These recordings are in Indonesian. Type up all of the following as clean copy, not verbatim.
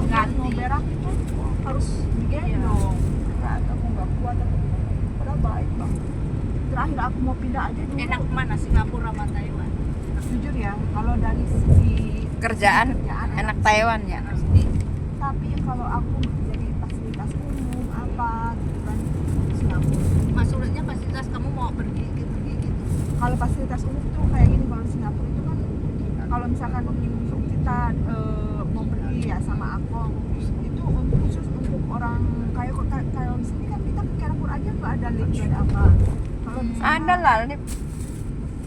kalau mau berak itu harus digendong. Aku nggak kuat aku. Padahal baik banget. Terakhir aku mau pindah aja dulu. Enak mana Singapura sama Taiwan? Jujur ya, kalau dari segi Kerjaan enak Taiwan ya. pasti. Tapi kalau aku jadi fasilitas umum apa gitu kan Singapura. Maksudnya fasilitas kamu mau pergi gitu. Kalau fasilitas umum tuh kayak gini, kalau di Singapura itu kan kalau misalkan kita mau pergi ya sama aku itu khusus untuk orang kayak kalau di sini kan kita ke Singapura aja nggak ada lift, nggak ada apa. Kalau di sana Ada lah lift.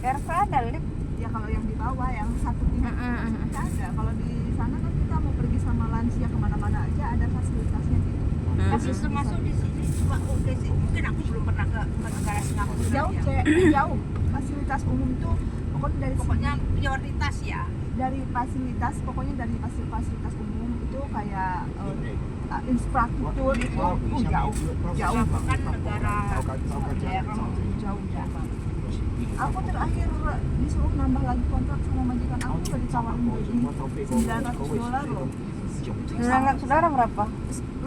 Kira-kira ada lift. ya kalau yang di bawah yang satu tingkat nggak ada. Kalau di sana kan kita mau pergi sama lansia kemana-mana aja ada fasilitasnya gitu. Tapi termasuk di sini juga oke sih. Mungkin aku belum pernah ke negara Singapura. Jauh ya. jauh fasilitas umum tuh Pokoknya prioritas ya. dari fasilitas pokoknya dari fasilitas umum itu kayak infrastruktur itu jauh Kan negara jauh. Aku terakhir disuruh nambah lagi kontrak sama majikan aku udah ditawarin jadi $900 loh. Anak saudara berapa?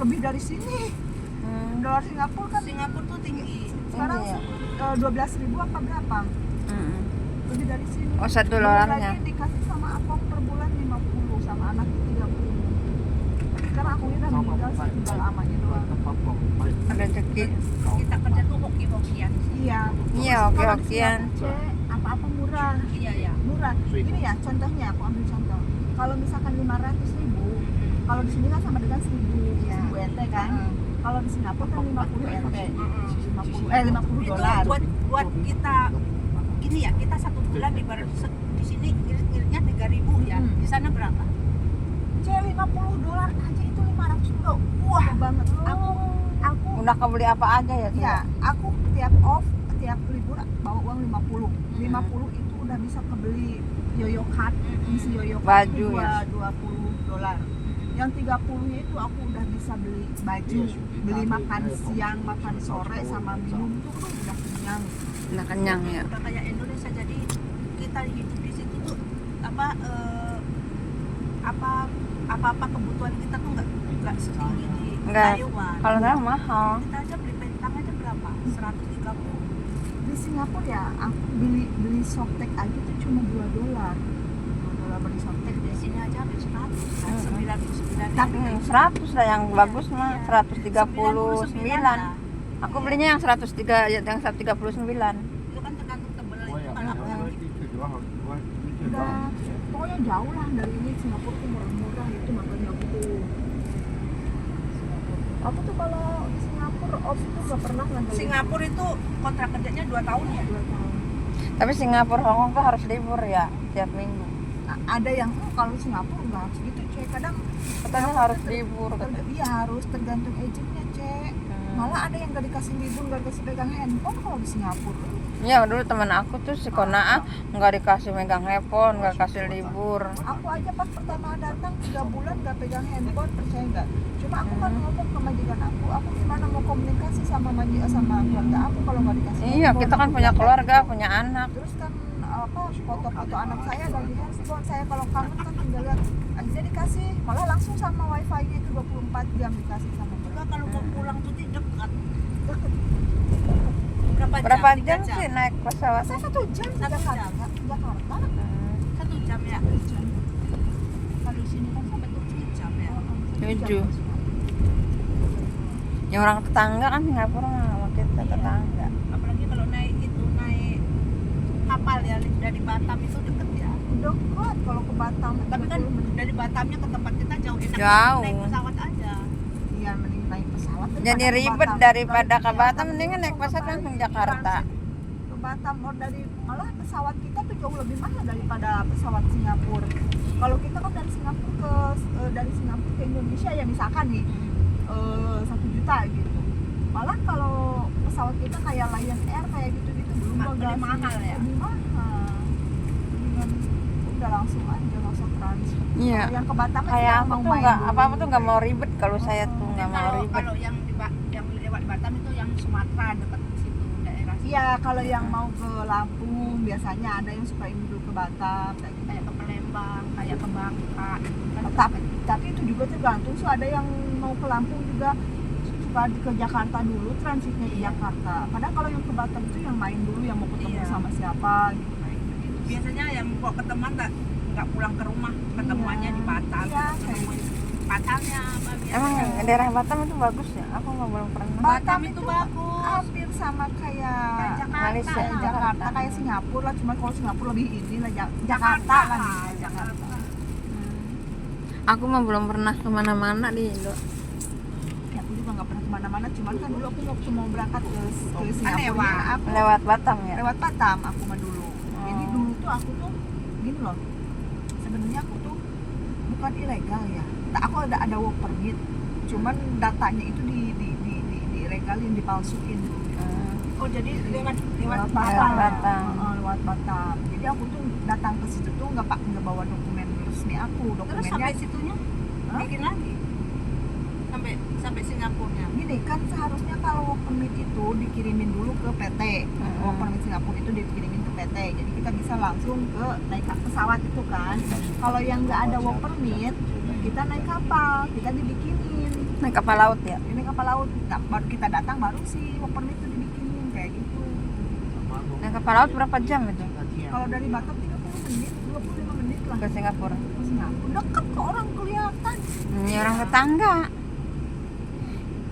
Lebih dari sini. Dolar Singapura kan Singapura tuh tinggi. sekarang Iya. 12.000 apa berapa? Lebih dari sini. Oh, $1 Belum nya. lagi dikasih sama aku per bulan 50 sama anak 30. Sekarang aku udah meninggal sih tinggal amanya doang. Ada rezeki. Kita kerja tuh hoki-hokian. Iya. Iya, Terus kalau di hoki-hokian. Singapura, apa-apa murah. Iya ya. Murah. Ini ya contohnya aku ambil contoh. Kalau misalkan 500.000, kalau di sini kan sama dengan 1.000 NT kan. Kalau di Singapura kan 50 NT. 50 dolar. Itu buat kita gini ya, kita satu bulan ibarat di sini irit-iritnya 3.000 ya. Di sana berapa? $50 aja itu $500. Wah banget. Aku Udah kebeli apa aja ya? ya, aku tiap libur bawa uang 50. 50 itu udah bisa kebeli yoyo card, isi yoyo card Baju ya? $20. Yang 30-nya itu aku udah bisa beli baju, beli makan siang, makan sore sama minum tuh udah kenyang. Udah kenyang ya. Udah kayak Indonesia, jadi kita hidup di situ tuh apa kebutuhan kita tuh nggak setinggi di Enggak. Taiwan. Kalau sekarang mahal. Kita aja beli pentang aja berapa? 130. Di Singapura ya, aku beli softtek aja tuh cuma $2. $2 beli softtek Di deh. sini aja habis 100, 99. Tapi 100 lah yang bagus mah, 139. Aku belinya yang 103, yang 139. Itu kan tergantung tebel itu kan apa yang udah pokoknya jauh lah dari ini. Singapura tuh murah-murah itu makanya aku tuh kalau di Singapura off tuh gak pernah ngandelin. Singapura itu kontrak kerjanya 2 tahun ya. 2 tahun. Tapi Singapura Hong Kong tuh harus libur ya tiap minggu. Ada yang kalau Singapura nggak harus gitu cek, kadang Katanya harus libur. iya harus tergantung agentnya cek. Malah ada yang gak dikasih libur, gak dikasih pegang handphone kalau di Singapura. Ya dulu teman aku tuh si Konaa nggak dikasih megang handphone, nggak kasih libur. Aku aja pas pertama datang 3 bulan gak pegang handphone, percaya nggak? Cuma aku kan ngomong ke majikan aku gimana mau komunikasi sama sama keluarga aku kalau nggak dikasih Iya, handphone. kita kan punya keluarga, punya anak. Terus kan foto-foto anak saya ada di handphone saya, kalau kangen kan tinggal lihat akhirnya dikasih, malah langsung sama wifi-nya itu 24 jam dikasih sama mereka. Juga kalau mau pulang tuh dekat. Deket. Berapa Tiga jam sih naik pesawat? Saya 1 jam ke Jakarta. 1 jam ya. 1 jam. Kalau di sini kan sampai 7 jam ya. 7. Yang orang tetangga kan Singapura mah sama kita tetangga. Apalagi kalau naik kapal ya dari Batam itu deket ya. Dekat kalau ke Batam. Tapi kan dari Batamnya ke tempat kita jauh, enak Jauh. naik pesawat aja. iya mending naik pesawat. Jadi daripada ke ribet Batam. daripada ke Batam, mendingan naik pesawat langsung Jakarta. Ke Batam malah pesawat kita tuh jauh lebih mahal daripada pesawat Singapura. Kalau kita kan dari Singapura ke Indonesia ya misalkan nih 1 juta gitu. Malah kalau pesawat kita kayak Lion Air kayak gitu-gitu belum Lebih mahal ya. Lebih mahal. Mendingan udah langsung aja nggak usah transfer. Iya. Yang ke Batam Kayak aku mau tuh main nggak dulu. apa-apa tuh nggak mau ribet, kalau saya tuh nggak mau ribet. Kalau yang lewat di Batam itu yang Sumatera dekat situ daerah Iya, kalau yang mau ke Lampung biasanya ada yang suka ini dulu ke Batam kayak gitu. Kayak ke Palembang, kayak ke Bangka gitu kan. Tapi itu juga tergantung. So ada yang mau ke Lampung juga suka ke Jakarta dulu, transitnya di Iya. Jakarta. Padahal kalau yang ke Batam itu yang main dulu, yang mau ketemu Iya. sama siapa gitu kayak gitu. Biasanya yang kok ketemuan nggak pulang ke rumah, ketemuannya di Batam. Iya, kayak Ketemuan gitu. Batamnya apa biasanya. Emang daerah Batam itu bagus ya? Aku nggak belum pernah. Batam itu bagus. hampir sama kayak Kayak Jakarta. Malaysia. kayak Jakarta, kayak Singapura lah. Cuma kalau Singapura lebih ini lah Jakarta lah nih, Jakarta. Aku mah belum pernah kemana-mana di Indo. Ya, aku juga nggak pernah kemana-mana. Cuman kan dulu aku waktu mau berangkat ke Singapura, lewat. aku Lewat Batam ya? lewat Batam aku mah dulu. Jadi Oh. dulu tuh aku tuh gini loh. Sebenarnya aku tuh bukan ilegal ya. Aku ada work permit. Cuman datanya itu di ilegalin, dipalsuin. Oh jadi lewat Batam. Batam. Lewat Batam. Jadi aku tuh datang ke situ tuh nggak bawa dokumen resmi aku. Terus Dokumennya sampai situnya Hah? bikin lagi sampai Singapurnya. gini kan, seharusnya kalau work permit itu dikirimin dulu ke PT. Work permit Singapura itu dikirimin ke PT. Jadi kita bisa langsung ke naik pesawat itu kan. Kalau yang nggak ada work permit, kita naik kapal, kita dibikinin. Naik kapal laut ya? Ini kapal laut, nah, baru kita datang baru si work permit itu dibikinin kayak gitu. Naik kapal laut berapa jam itu Kalau dari Batam 30 menit, 25 menit lah ke Singapura? ke Singapura. Deket kok, orang kelihatan. Ini orang tetangga.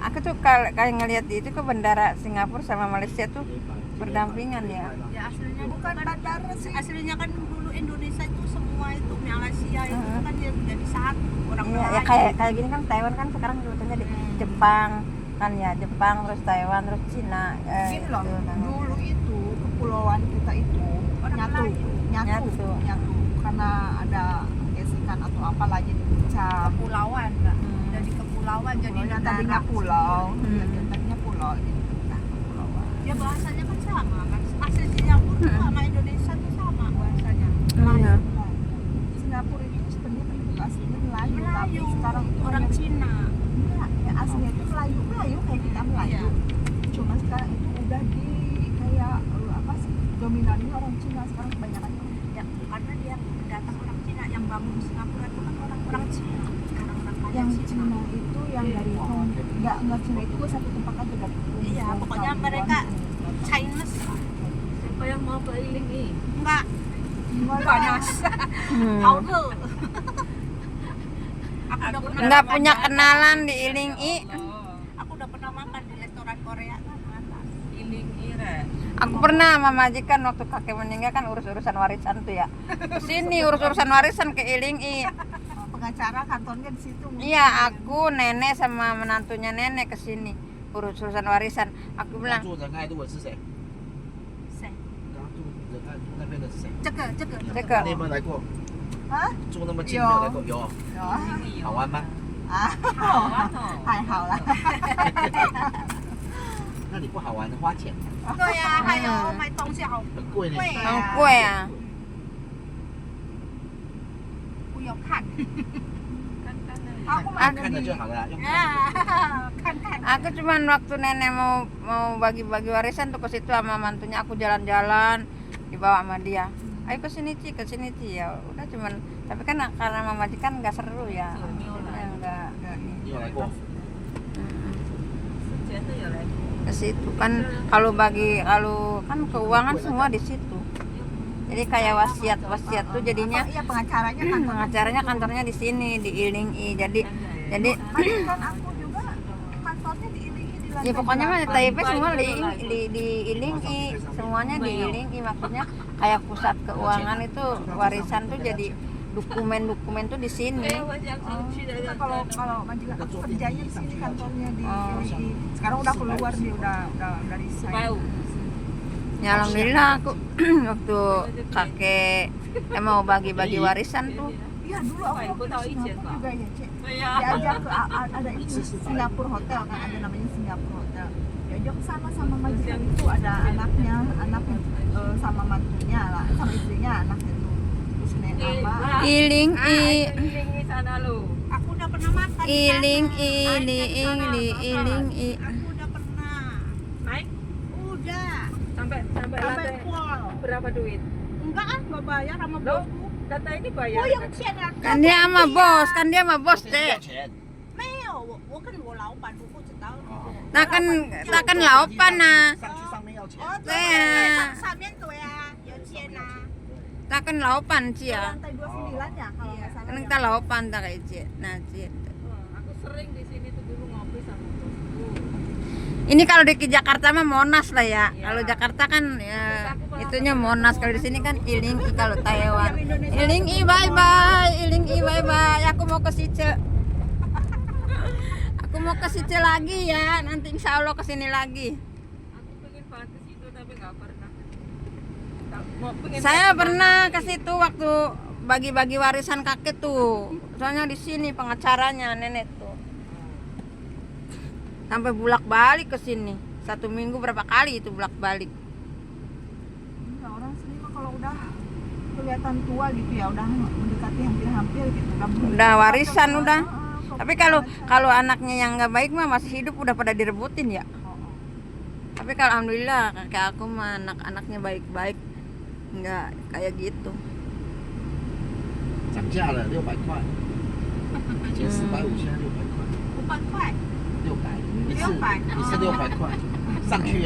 Aku tuh kayak ngelihat itu ke bandara Singapura sama Malaysia tuh berdampingan ya. Ya aslinya Bukan bandara sih. aslinya kan dulu Indonesia itu semua itu Malaysia itu kan dia jadi satu orang Iya, ya Melayu. kayak gini kan Taiwan kan sekarang sebetulnya di Jepang kan ya, Jepang terus Taiwan terus Cina. Gini loh, itu kan. dulu itu kepulauan kita itu Orang nyatu, Melayu. nyatu, nyatu, karena ada gesekan atau apalah jadi pecah. Kepulauan Mbak. Dari kepulauan jadi Pulaunya negara. tadinya pulau, Hmm. ya, tadinya pulau jadi pecah kepulauan. Ya bahasanya kan sama kan. Asli Singapura tuh sama Indonesia tuh sama bahasanya. Iya. Singapura itu sebenarnya penduduk aslinya Melayu, tapi Melayu. sekarang itu Orang hanya- Cina. enggak, ya aslinya itu Melayu kayak kita Melayu. Iya. Cuma sekarang itu udah di kayak apa sih, dominannya orang Cina sekarang kebanyakan. Ya, karena dia pendatang orang Cina yang bangun Singapura itu kan orang Cina. Orang-orang kaya Yang Cina. Cina itu yang dari Hong, nggak Cina itu gue satu tempat aja dari Iya, pokoknya mereka Chinese. Siapa yang mau ke Ilingi? Enggak, gimana? panas. Tahu tuh. Aku udah pernah Nggak makan punya di kenalan di Ilingi. Aku udah pernah makan di restoran Korea kan atas. Ilingi re. Aku pernah sama majikan waktu kakek meninggal kan urus-urusan warisan tuh ya. Kesini urus-urusan warisan ke Ilingi. Pengacara kantornya di situ. Iya, aku nenek sama menantunya nenek kesini urus-urusan warisan. Aku bilang, 住仁爱路的是谁？ Saya. 刚刚住仁爱路那边的是谁？ Cek. 这个你有没有来过？ Hah? 住那么近没有来过？有， Ya. 好玩吗？ Ah, 还好啦。那你不好玩的花钱，对呀，还有买东西好很贵呢。贵 ang 啊， kue ah. 不要看。 Aku mah 看着就好了啦，用看的。 Ya, kan. Aku cuman waktu nenek mau bagi-bagi warisan tuh ke situ sama mantunya, aku jalan-jalan dibawa sama dia. Ayo ke sini Ci, ya. Udah cuman tapi kan karena mama majikan nggak seru ya. Jadinya nggak 你有来过？ Sejati ya lagi. ke situ kan kalau kan keuangan semua di situ. Jadi kayak wasiat tuh jadinya iya pengacaranya kantor. pengacaranya kantornya di sini di Ilingi. Jadi Majikan aku juga kantornya di Ilingi di lantai. ya pokoknya mah delapan. Taipei semua di Ilingi, semuanya di Ilingi, maksudnya kayak pusat keuangan itu warisan tuh jadi dokumen-dokumen tuh di sini. Kita kalau majikan aku kerjanya di sini kantornya di Ilingi. Sekarang udah keluar dia udah resign. Ya alhamdulillah aku waktu kakek mau bagi-bagi warisan tuh Iya dulu aku Aku tahu ke izin, Singapura Pak. juga ya Cek. Iya. Diajak ke ada itu Singapura Hotel kan, ada namanya Singapura Hotel. Diajak sama majikan itu ada anaknya sama mantunya lah, sama istrinya anaknya tuh. Terus sama Ilingi, Ilingi sana lu. Aku udah pernah makan. di sana. Ilingi. Aku udah pernah. Naik Udah. sampai berapa duit? Enggak ah, nggak bayar sama Loh, bosku. kata ini bayar. Oh, yang钱啊， Kan dia sama bos, kan dia sama bos 不 deh. 要钱。没有，我跟我老板我不知道。哦， Takkan laupan na. 上去上面要钱。哦，对啊上面对啊，有钱啊。 Takkan laupan sih Ke ya. lantai 29 ya kalau nggak salah. Kan ya. kita laupan tak kayak Cie. Nah, Cie. Aku sering di sini tuh dulu ngopi sama bosku. Ini kalau di Jakarta mah Monas lah ya. Iya. Kalau Jakarta kan ya, itunya Monas. Kalau di sini kan Ilingi kalau Taiwan. Ilingi bye bye, Ilingi bye bye. Aku mau ke Sice. Aku mau ke Sice lagi ya. Nanti insya Allah ke sini lagi. Aku pengen banget ke situ tapi nggak pernah. Pengen Saya banget pernah ke ke situ waktu bagi-bagi warisan kakek tuh. Soalnya di sini pengacaranya nenek tuh. Sampai bulak-balik ke sini. 1 minggu berapa kali itu bulak-balik. Enggak, orang sini mah kalau udah kelihatan tua gitu ya, udah mendekati hampir-hampir gitu. Udah warisan udah. Heeh, Tapi kalau anaknya yang nggak baik mah masih hidup udah pada direbutin ya. Tapi kalau alhamdulillah kakek aku mah anak-anaknya baik-baik, nggak kayak gitu. 涨价了600块，以前450，现在600块， 500块。 600，一次600600块，上去